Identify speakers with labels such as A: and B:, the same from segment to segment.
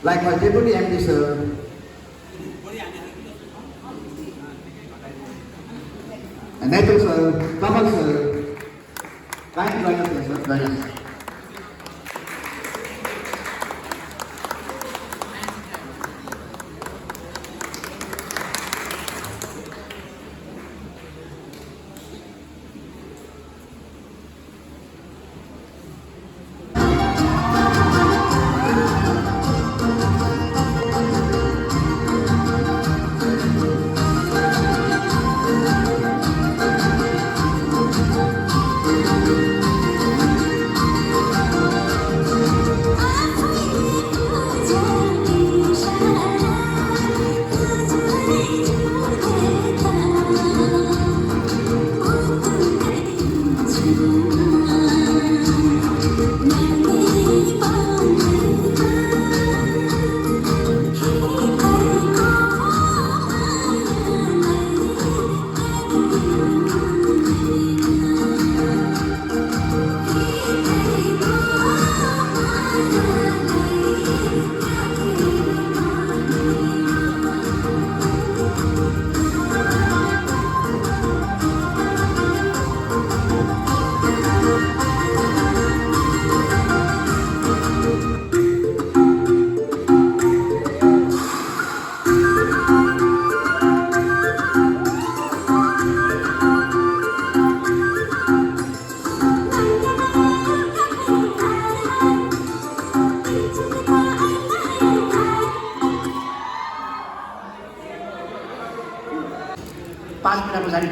A: Likewise, Deputy MD sir. And Nathan sir, Kamal sir. Kindly join us here, sir. Join us.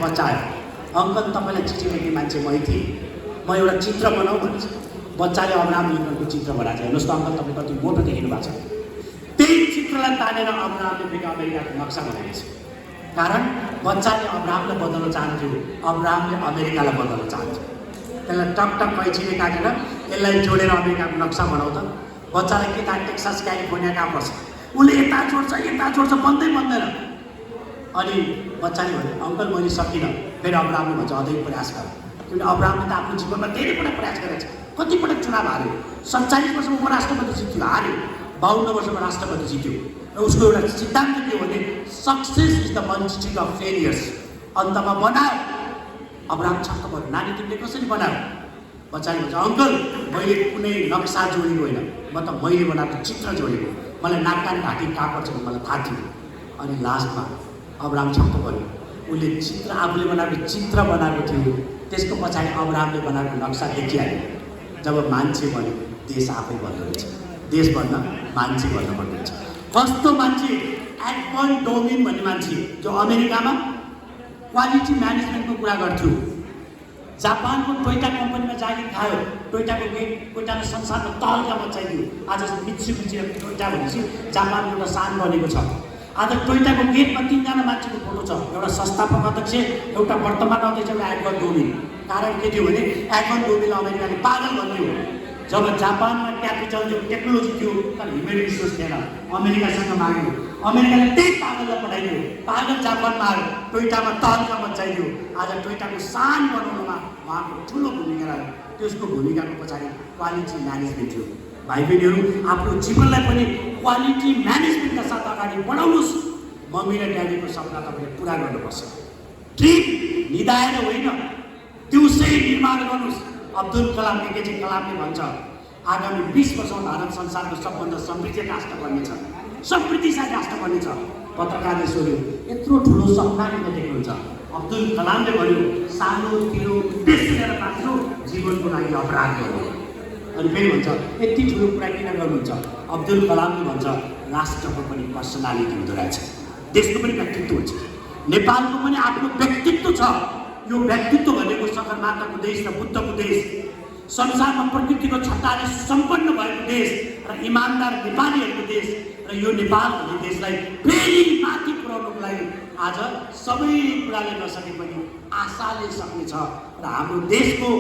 B: बच्चा आयो uncle तपाईँलाई चिठी लेख्ने मान्छे मै थिएँ म एउटा चित्र बनाऊ भन्छ बच्चाले अब्राहम लिङ्कनको चित्र बनाएको छ हेर्नुहोस् त अङ्कल तपाईँ कति मोटो देख्नु भएको छ त्यही चित्रलाई तानेर अब्राहमले फेरि अमेरिकाको नक्सा बनाएको छ कारण बच्चाले अब्राहमलाई बदल्न चाहन्थ्यो अब्राहमले अमेरिकालाई बदल्न चाहन्थ्यो त्यसलाई टक टक कैँचीले काटेर यसलाई जोडेर अमेरिकाको नक्सा बनाउँदा बच्चालाई के थाहा टेक्सास क्यालिफोर्निया कहाँ पर्छ उसले यता जोड्छ बन्दैन अनि बच्चाले भन्यो अङ्कल मैले सकिनँ फेरि अब्राहमले भन्छ अझै प्रयास गर किनभने अब्राहमले त आफ्नो जीवनमा धेरैपटक प्रयास गरेको छ कतिपटक चुनाव हार्यो 47 वर्षमा उपराष्ट्रपति जित्यो हार्यो 52 वर्षमा राष्ट्रपति जित्यो र उसको एउटा सिद्धान्त के हो भने success is the multitude of failures अन्तमा बनायो अब्राहम छक्क भयो नानी तिमीले कसरी बनायो बच्चाले भन्छ अङ्कल मैले कुनै नक्सा जोडेको होइन म त मैले बनाएको चित्र जोडेको मलाई नाककान घाँटी कहाँ पर्छ भने मलाई थाहा थियो अनि लास्टमा अब्राहम छक्क भयो उसले चित्र आफूले बनाएको चित्र बनाएको थियो त्यसको पछाडि अब्राहमले बनाएको नक्सा देखिहाल्यो जब मान्छे बन्यो देश आफै बन्दो रहेछ देश बन्न मान्छे बन्नुपर्ने रहेछ कस्तो मान्छे एडमन्ड डोमिन भन्ने मान्छे जो अमेरिकामा क्वालिटी म्यानेजमेन्टको कुरा गर्थ्यो जापानको टोयोटा कम्पनीमा जागिर खायो टोयोटाको संसारमा तहल्का मचाइदियो आज मित्सुबिसी टोयोटा भनेपछि जापानको एउटा सान बनेको छ आज टोयोटाको गेटमा 3 जना मान्छेको फोटो छ एउटा संस्थापक अध्यक्ष एउटा वर्तमान अध्यक्ष एउटा एडमन्ड डोमिन कारण के थियो भने एडमन्ड डोमिनलाई अमेरिकाले पागल भन्थ्यो जब जापानमा क्यापिटल जो टेक्नोलोजी थियो तर ह्युमन रिसोर्स थिएन अमेरिकासँग माग्यो अमेरिकाले त्यही पागललाई पठाइदियो पागल जापानमा आयो टोयोटामा तहल्का मचाइदियो आज टोयोटाको सान बनाउनुमा उहाँको ठुलो भूमिका रह्यो त्यसको भूमिकाको पछाडि क्वालिटी म्यानेजमेन्ट थियो भाइ बहिनीहरू आफ्नो जीवनलाई पनि क्वालिटी म्यानेजमेन्टका साथ अगाडि बढाउनुहोस् मम्मी र ड्याडीको सपना तपाईँले पुरा गर्नुपर्छ ठीक निदाएर होइन दिउँसै निर्माण गर्नुहोस् अब्दुल कलाम एकेजी कलामले भन्छ आगामी 20 वर्षमा भारत संसारको सबभन्दा समृद्ध राष्ट्र बन्नेछ समृद्धिशाली राष्ट्र बन्नेछ पत्रकारले सोध्यो यत्रो ठुलो सपना किन देख्नुहुन्छ अब्दुल कलामले भन्यो सानो तिनो उद्देश्य लिएर बाँच्नु जीवनको लागि अपराध गर्नु अनि फेरि भन्छ यति ठुलो कुरा किन गर्नुहुन्छ अब्दुल कलामले भन्छ राष्ट्रको पनि पर्सनालिटी हुँदो रहेछ देशको पनि व्यक्तित्व हुन्छ नेपालको पनि आफ्नो व्यक्तित्व छ यो व्यक्तित्व भनेको सगरमाथाको देश र बुद्धको देश संसारमा प्रकृतिको छटाले सम्पन्न भएको देश र इमानदार नेपालीहरूको देश र यो नेपाल भन्ने देशलाई फेरि माथि पुर्याउनको लागि आज सबै कुराले नसके पनि आशाले सक्नेछ र हाम्रो देशको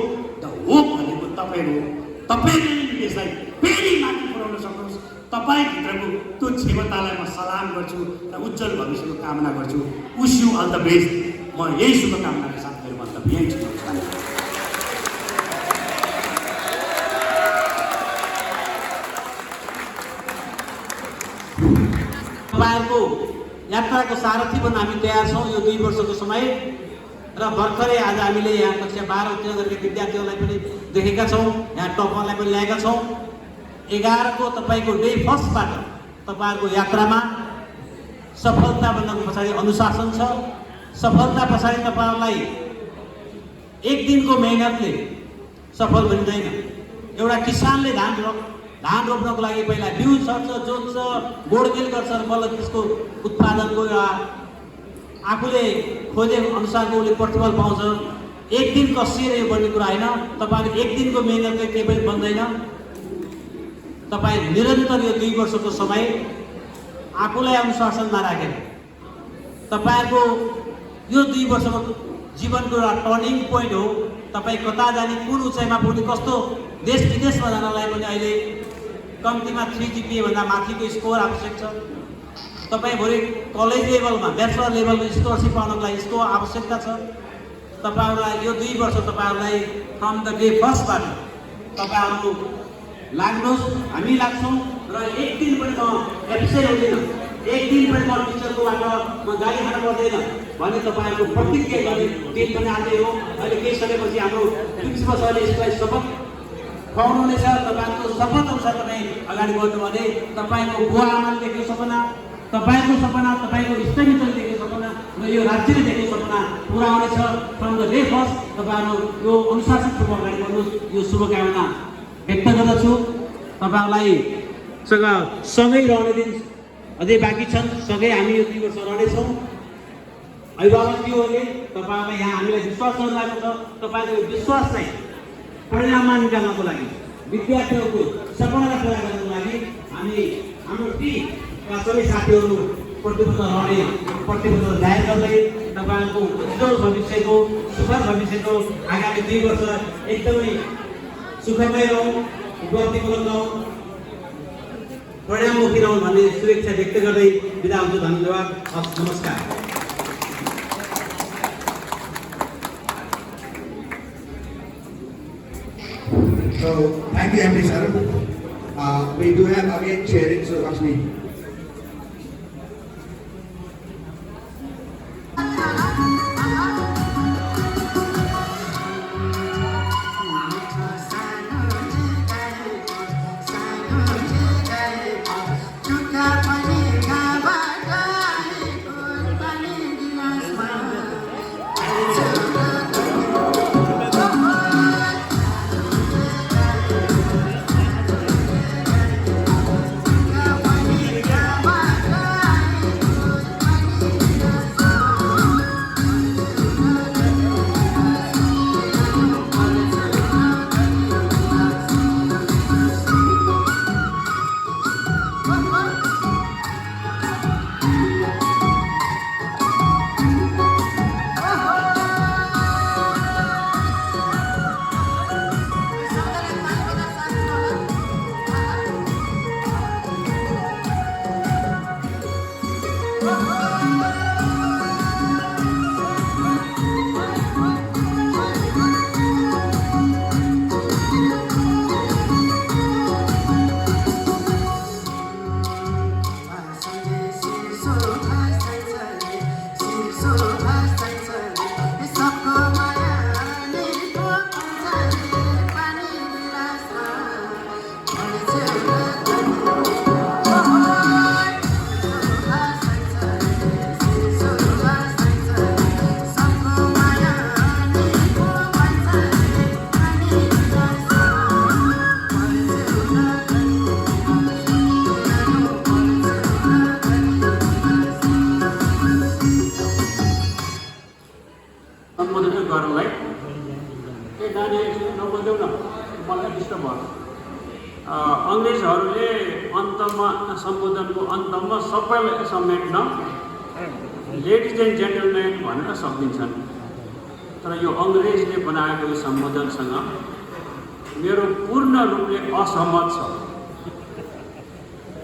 B: द होप भनेको तपाईँ हो तपाईँले देशलाई फेरि माथि पुर्याउन सक्नुहोस् तपाईँभित्रको त्यो क्षमतालाई म सलाम गर्छु र उज्जवल भविष्यको कामना गर्छु wish you all the best म यही शुभकामनाका साथ मेरो मन्तव्य यही छु तपाईँहरूको यात्राको सारथी बन्न हामी तयार छौँ यो 2 वर्षको समय र भर्खरै आज हामीले यहाँ कक्षा 12 उत्तीर्ण गरेका विद्यार्थीहरूलाई पनि देखेका छौँ, यहाँ टपरलाई पनि ल्याएका छौँ। 11 को तपाईँको डे फर्स्टबाट तपाईँहरूको यात्रामा सफलता भन्नको पछाडि अनुशासन छ। सफलता पछाडि तपाईँहरूलाई एक दिनको मेहनतले सफल बनिँदैन। एउटा किसानले धान रोप्नको लागि पहिला बिउ सर्छ, जोत्छ, गोडमेल गर्छ र बल्ल त्यसको उत्पादनको एउटा आफूले खोजे अनुसारको उसले प्रतिफल पाउँछ। एक दिन कसिएर यो बन्ने कुरा होइन। तपाईँले एक दिनको मेहनतले केही पनि बन्दैन। तपाईँ निरन्तर यो 2 वर्षको समय आफूलाई अनुशासनमा राखेर तपाईँहरूको यो 2 वर्षको जीवनको एउटा टर्निङ पोइन्ट हो। तपाईँ कता जाने, कुन उचाइमा पुग्ने, कस्तो देश विदेशमा जानलाई पनि अहिले कम्तीमा 3 GPA भन्दा माथिको स्कोर आवश्यक छ। तपाईँ भोलि कलेज लेभलमा ब्याचलर लेभलको स्कलरसिप पाउनको लागि यसको आवश्यकता छ। तपाईँहरूलाई यो 2 वर्ष तपाईँहरूलाई फ्रम द डे फर्स्टबाट तपाईँहरू लाग्नुहोस्, हामी लाग्छौँ र एक दिन पनि म एब्सेन्ट हुँदैन, एक दिन पनि म टिचरकोबाट म गाली खान पर्दैन भन्ने तपाईँहरूको प्रतिज्ञा गर्ने दिन पनि आजै हो। अहिले केही समयपछि हाम्रो प्रिन्सिपल सरले यसलाई शपथ खुवाउनुहुनेछ। तपाईँहरूको शपथ अनुसार तपाईँ अगाडि बढ्नु भने तपाईँको बुवा आमाले देखेको सपना, तपाईँको सपना, तपाईँको इष्टमित्रले देखेको सपना र यो राज्यले देखेको सपना पुरा हुनेछ। फ्रम द डे फर्स्ट तपाईँहरू यो अनुशासनपूर्वक अगाडि बढ्नुहोस्, यो शुभकामना व्यक्त गर्दछु। तपाईँहरूलाई सँगै रहने दिन अझै बाँकी छन्, सँगै हामी यो 2 वर्ष रहनेछौँ। अभिभावकज्यूहरूले तपाईँहरूलाई यहाँ हामीलाई विश्वास गर्नुभएको छ। तपाईँको विश्वासलाई परिणाममा निकाल्नको लागि, विद्यार्थीहरूको सपनालाई पुरा गर्नको लागि हामी हाम्रो टिमका सबै साथीहरू प्रतिबद्ध रहने प्रतिबद्धता जाहेर गर्दै तपाईँहरूको उज्जवल भविष्यको, सुखद भविष्यको आगामी 2 वर्ष एकदमै सुखमय रहौँ, उपलब्धिमूलक रहौँ, परिणाममुखी रहौँ भन्ने शुभेच्छा व्यक्त गर्दै बिदा हुन्छु। धन्यवाद। नमस्कार।
A: So, thank you, MD sir. We do have again sharing, so Lakshmi.
C: अङ्ग्रेजहरूले अन्तमा सम्बोधनको अन्तमा सबैलाई समेट्न लेडिज एन्ड जेन्टलमेन भनेर सकिन्छन्। तर यो अङ्ग्रेजले बनाएको यो सम्बोधनसँग मेरो पूर्ण रूपले असहमत छ।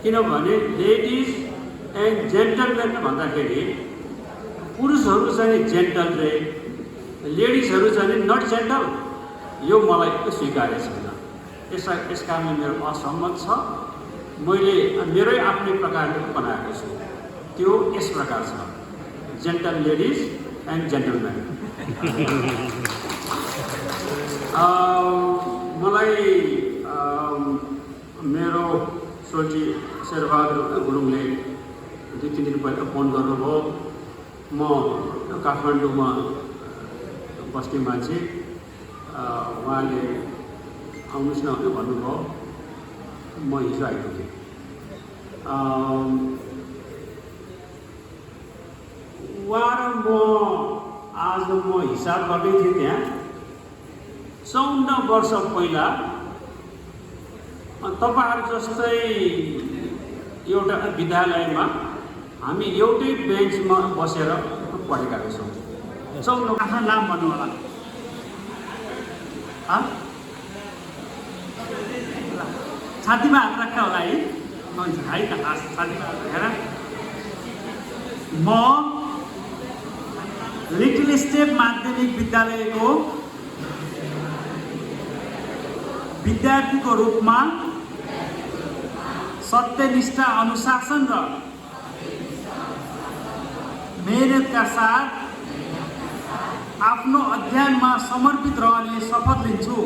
C: किनभने लेडिज एन्ड जेन्टलमेन भन्दाखेरि पुरुषहरू चाहिँ जेन्टल रे, लेडिजहरू चाहिँ नट जेन्टल, यो मलाई स्वीकार्य छैन। यस कारणले मेरो असहमत छ। मैले मेरै आफ्नै प्रकारले बनाएको छु। त्यो यस प्रकार छ, जेन्टल लेडिज एन्ड जेन्टलम्यान। मलाई मेरो सोची शेरबहादुर गुरुङले 2-3 दिन पहिला फोन गर्नुभयो। म काठमाडौँमा बस्ने मान्छे, उहाँले आउनुहोस् न भनेर भन्नुभयो। म हिजो आइपुगेँ। उहाँ र म आज म हिसाब गर्दै थिएँ, त्यहाँ 54 वर्ष पहिला तपाईँहरू जस्तै एउटा विद्यालयमा हामी एउटै बेन्चमा बसेर पढेका रहेछौँ। 54
B: आफ्नो नाम भन्नु होला। छातीमा हात राख्दा होला है। हुन्छ है त, छातीमा हात राखेर म लिटिल स्टेप माध्यमिक विद्यालयको विद्यार्थीको रूपमा सत्यनिष्ठा, अनुशासन र मेहनतका साथ आफ्नो अध्ययनमा समर्पित रहने शपथ लिन्छु।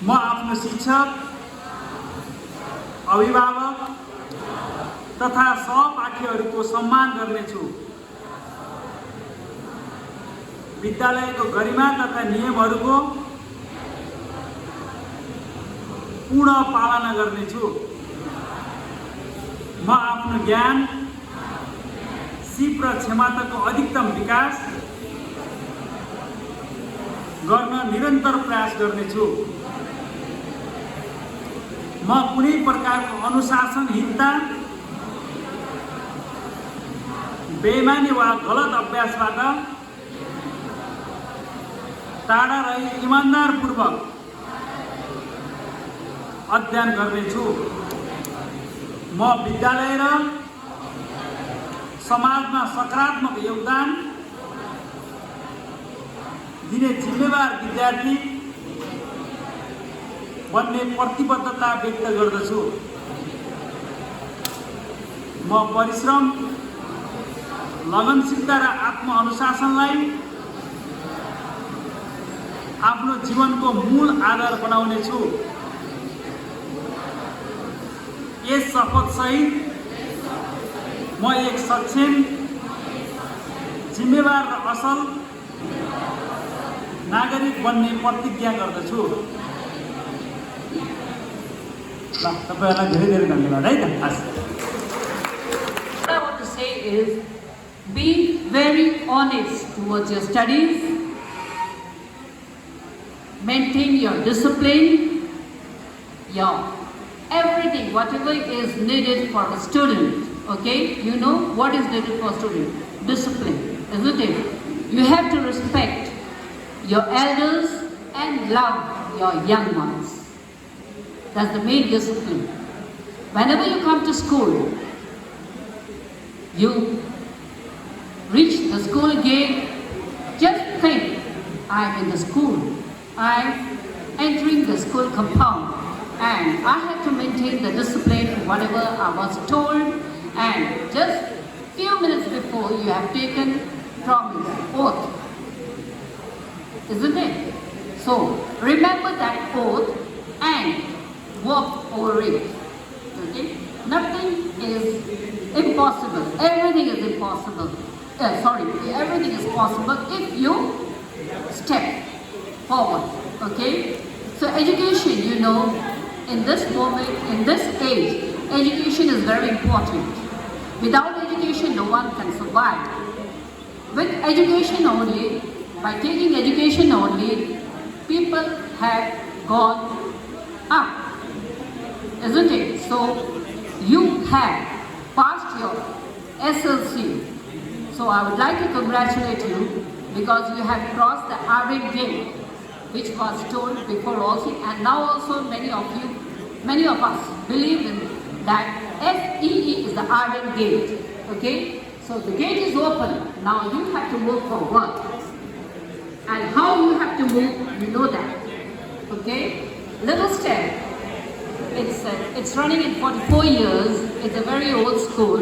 B: म आफ्नो शिक्षक, अभिभावक तथा सहपाठीहरूको सम्मान गर्नेछु। विद्यालयको गरिमा तथा नियमहरूको पूर्ण पालना गर्नेछु। म आफ्नो ज्ञान, सिप र क्षमताको अधिकतम विकास गर्न निरन्तर प्रयास गर्नेछु। म कुनै प्रकारको अनुशासनहीनता, बेइमानी वा गलत अभ्यासबाट टाढा रही इमान्दारपूर्वक अध्ययन गर्नेछु। म विद्यालय र समाजमा सकारात्मक योगदान दिने जिम्मेवार विद्यार्थी बन्ने प्रतिबद्धता व्यक्त गर्दछु। म परिश्रम, लगनशीलता र आत्मअनुशासनलाई आफ्नो जीवनको मूल आधार बनाउने छु। यस शपथ सहित म एक सक्षम, जिम्मेवार र असल नागरिक बन्ने प्रतिज्ञा गर्दछु। ल, तपाईहरुलाई धेरै धेरै धन्यवाद है त।
D: What I want to say is, be very honest towards your studies, maintain your discipline, your everything, whatever is needed for a student, okay? You know what is needed for a student? Discipline, isn't it? You have to respect your elders and love your young ones. That's the main discipline. Whenever you come to school, you reach the school gate, just think, I'm in the school, I'm entering the school compound, and I have to maintain the discipline, whatever I was told, and just few minutes before you have taken promise, oath, isn't it? So remember that oath and work over it. Okay? Nothing is impossible. Everything is impossible. Everything is possible if you step forward. Okay? So education, you know, in this moment, in this age, education is very important. Without education, no one can survive. With education only, by taking education only, people have gone up, isn't it? So you have passed your SLC. So I would like to congratulate you because you have crossed the Ardent Gate, which was told before also, and now also many of us believe in that SEE is the Ardent Gate. Okay? So the gate is open. Now you have to move forward. And how you have to move, you know that. Okay? Little Step. It's running in 44 years. It's a very old school.